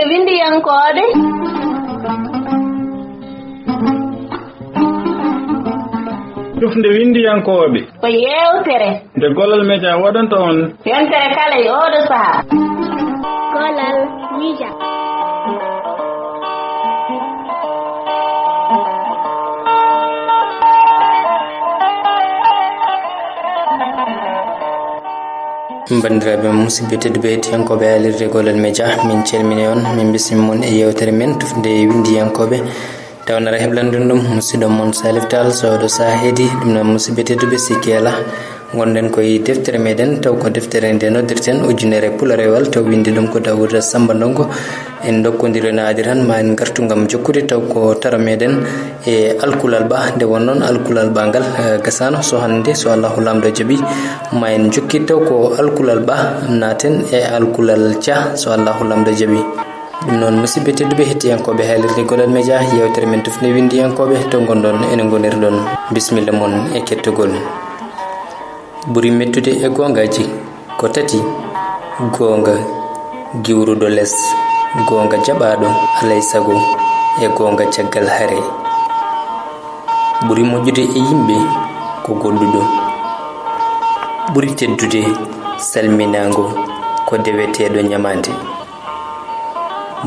windiyankoɓe tufde windiyankoɓe ko yewtere nde Gollal Média waɗanta on yontere kala e oɗo saaha Gollal Média. bandiraɓe musidɓe tedduɓe hettiyankoɓe alirde Gollal Média min calmini on min bismi mon e yewtere men tufde windiyankoɓe tawnara heblanden ɗum musidɗo mon Salif Tall sodo sa heedi ɗum noon musidɓe tedduɓe sikki ala gonden koye deftere meɗen taw ko deftere nde noddirten ujunere pularewal taw windi ɗum ko Dawouda Samba Ndongo en dokkodiri no adiran ma en gartu gam jokkude taw ko tara meɗen e alkulal ba nde won noon alkulal ba ngal gasano so hande so Allahu lamdo jaaɓi ma en jokki taw ko alkulal ba naten e alkulal Dia so Allahu lamdo jaaɓi ɗum noon musidɓe tedduɓe hettiyankoɓe haalirde Gollal Média yewtere men tufde windiyankoɓe to gonɗon ene gonirɗon bisimilla mon e kettugol ɓuri mettude e gongaji ko tati gonga giwruɗo less gonga jaɓaɗo alay sago e gonga caggal haare ɓuri moƴƴude e yimɓe ko golluɗo ɓuri teddude salminago ko deweteɗo ñamande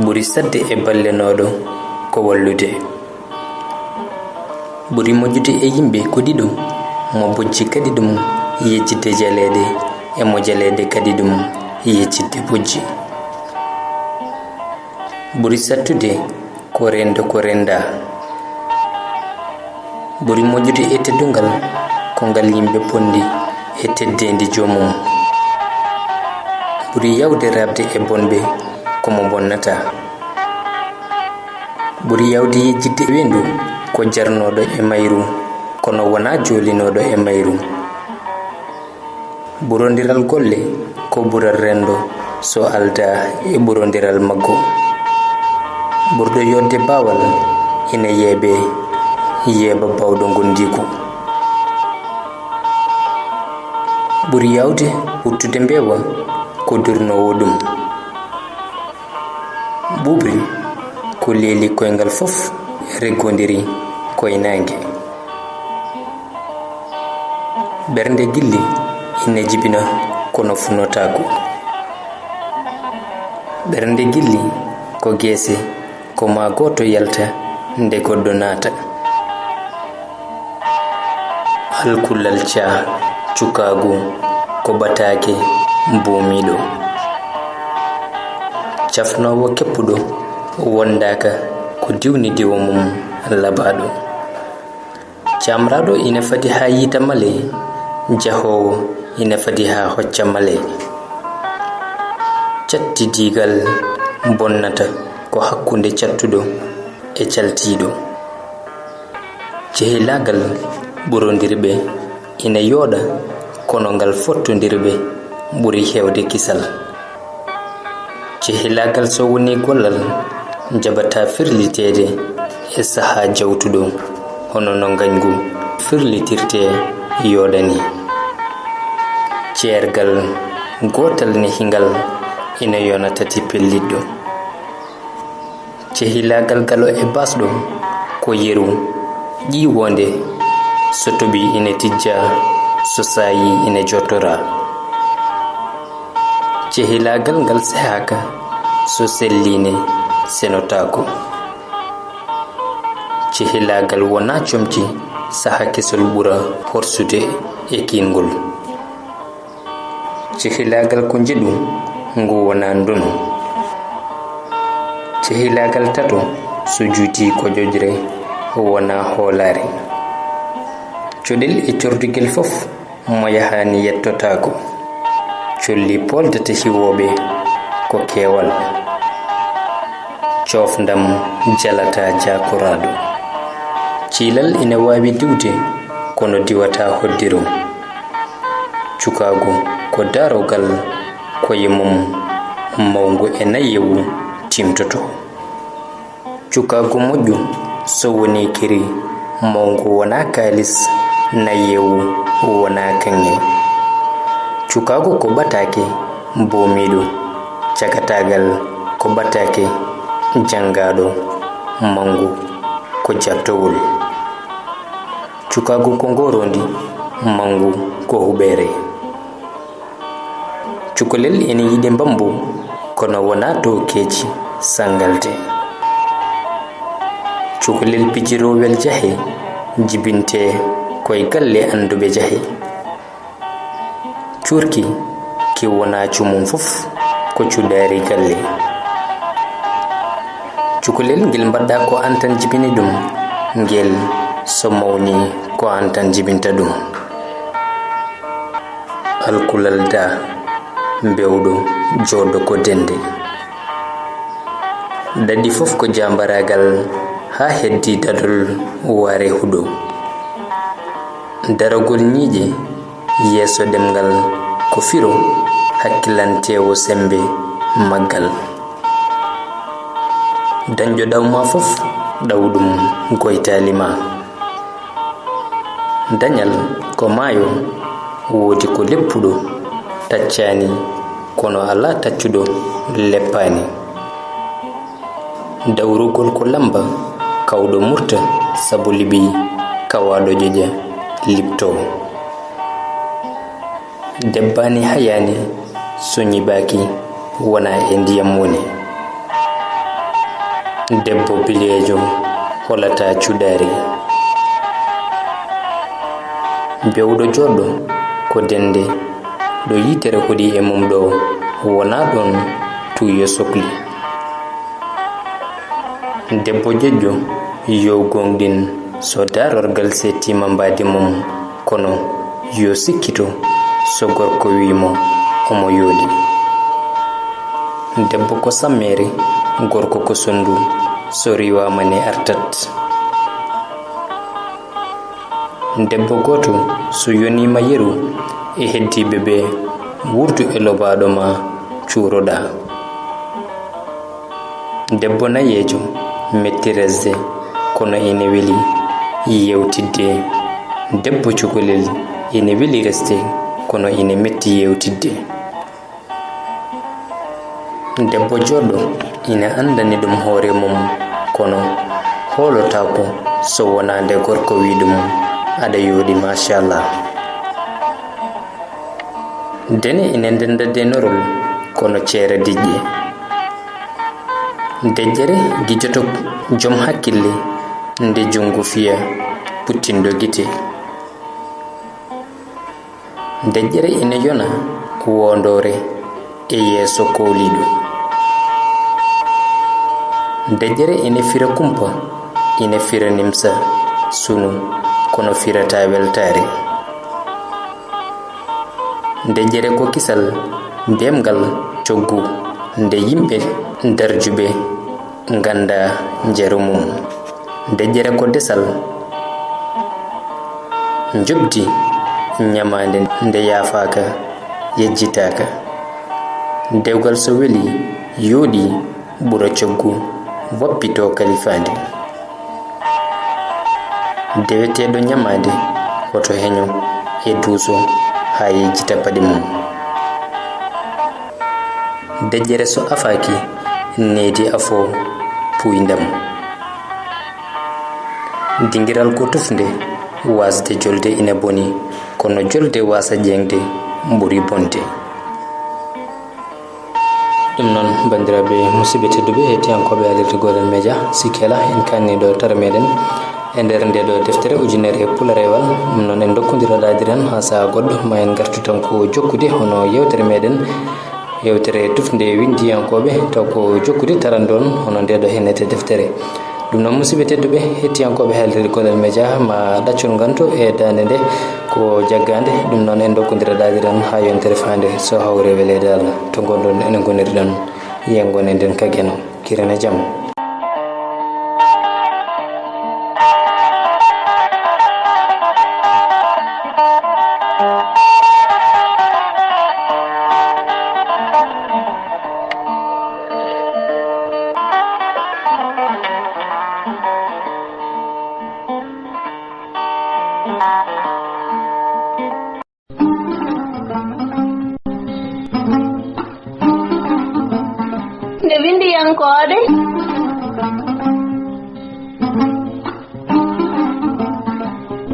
ɓuri sadde e ballenoɗo ko wallude ɓuri moƴƴude e yimɓe ko ɗiɗo mo bojji kadi ɗum yejjidde jaleede e mo jaleede kadi ɗum yejjidde bojji ɓuri sattude ko rendo ko renda ɓuri moƴƴude e teddungal ko ngal yimɓe pondi e teddendi jomum ɓuri yawde rabde e bonɓe komo bonnata ɓuri yawde yejjidde wendu ko jarnoɗo e mayru kono wona jolinoɗo e mayru ɓurodiral golle ko ɓural rendo so alda e ɓurodiral maggo ɓurɗo yodde bawal ina yeeba bawɗo gondiku ɓuri yawde wuttude mbewa ko durnowo ɗum ɓuɓri ko leeli koyngal fof reggodiri koynange ɓernde gilli ina jibina kono funotako ɓernde gilli ko geese ko ma goto yalta nde goɗɗo naata alkulal Dia cukagu ko batake mbomiɗo cafnowo keppuɗo wondaka ko diwni diwa mum labaɗo camraɗo ina fadi ha yita male jahowo ina fadi ha hocca male catti digal bonnata ko hakkunde cattuɗo e caltiɗo jehilagal ɓurodirɓe ina yooɗa kono ngal fottodirɓe ɓuri hewde kisal jehilagal so woni gollal jabata firlitede e saha jawtuɗo hono no gañgu firlitirte yoɗani ceergal gotal ne hingal ina yona tati pelliɗɗo jehilagal galo e basɗo ko yeru ƴiwonde so toɓi ina tijja so sayi ina jottora jehilagal ngal sehaka so selline senotako jehilagal wona comci saha kesol ɓura horsude e kingol jehilagal ko jeɗu ngu wona ndunu jehilagal tato so juuti ko jojre wona hoolare coɗel e cordugel fof mo yahani yettotako colli poldata hiwoɓe ko keewal cofdam jalata jakoraɗo ciilal ina wawi diwde kono diwata hoddiro cukagu ko darogal koye mum mawgu e nayewu timtoto cukagu moƴƴu so woni kiri mawgu wona kalis nayewu wona kanŋe cukagu ko batake bomiɗo cagatagal ko ko batake jangado mangu ko jattowol cukagu ko ngorondi mangu ko hubere cukolel ene yide mbambu kono wona to keji sangalte cukolel pijirowel jahe jibinte koy galle andube jahe curki ki wona cumum fof ko cudari galle cukolel ngel mbadda ko antan jibini dum ngel so mawni ko antan jibinta dum alkulal da bewdo jodo ko dende dadi fof ko jambaragal ha heddi dadol ware hudo daragol nyije yeso demgal ko firo hakkilantewo sembe maggal danjo dawma fof dawdum goytalima danyal ko mayo wodi ko leppudo taccani kono ala taccudo leppani dawrugol ko lamba kawdo murta sabu libi kawado jeje lipto debbani hayani sunyi baki wana endiyam woni debbo bilejo holata cudari bewdo joddo ko dende do yitere ko di e mum do wona don tuyo sokli debbo jejjo yo gongdin so darorgal setima mbadi mum kono yo sikkito so gorko wimo omo yodi debbo ko sammere gorko ko sondu so riwa mane artat debbo goto so yonima yeru e heddi bebe wurtu e lobado ma curoda debbo nayejo metti resde kono ene weli yewtidde debbo cukolel ene weli resde kono ene metti yewtidde debbo joddo ina andani dum hoore mum kono holotako so wonande gorko widum ada yodi mashallah dene ina ndenda denorol kono cere dijje dejjere gijoto jom hakkille nde jungu fiya puttindo gite dejjere ina yona wondore e yeso kolido dejjere ina fira kumpa ina fira nimsa sunu kono firata weltare dejjere ko kisal demgal coggu nde yimbe darjube nganda jerumum dejjere ko desal njubdi nyamande nde yafaka yejjitaka dewgal so weli yodi buro coggu wappito kalifande dewetedo nyamade woto henyo e duso ha yejjita padi mum dejjere so afaki nedi afo puindam dingiral ko tufnde wasde jolde ina boni kono jolde wasa jengde mburi bonde dum non bandirabe musibe tedube heti anko be alirde golal media sikela en kanni do tar meden e nder nde do deftere ujunere e pularewal non en dokkondira dadiran ha sa goddo ma en gartu tan ko jokkude hono yewtere meden yewtere tufnde windi ankobe taw ko jokkude tarandon hono nde do henete deftere dum non musibe tedube heti ankobe halde golal media ma daccol ganto e dande de ko jaggande dum non en dokkondira dadiran ha yontere fande so hawre welede Allah to gondon en gonirdan yengone den kageno kirana jam windiyankoɓe.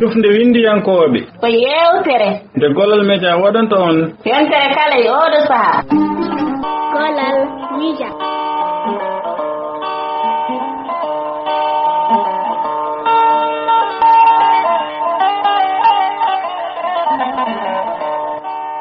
Tufnde windiyankoɓe. Ko yewtere nde Gollal Média waɗanta on yontere kala e oɗo sahaa. Gollal Média.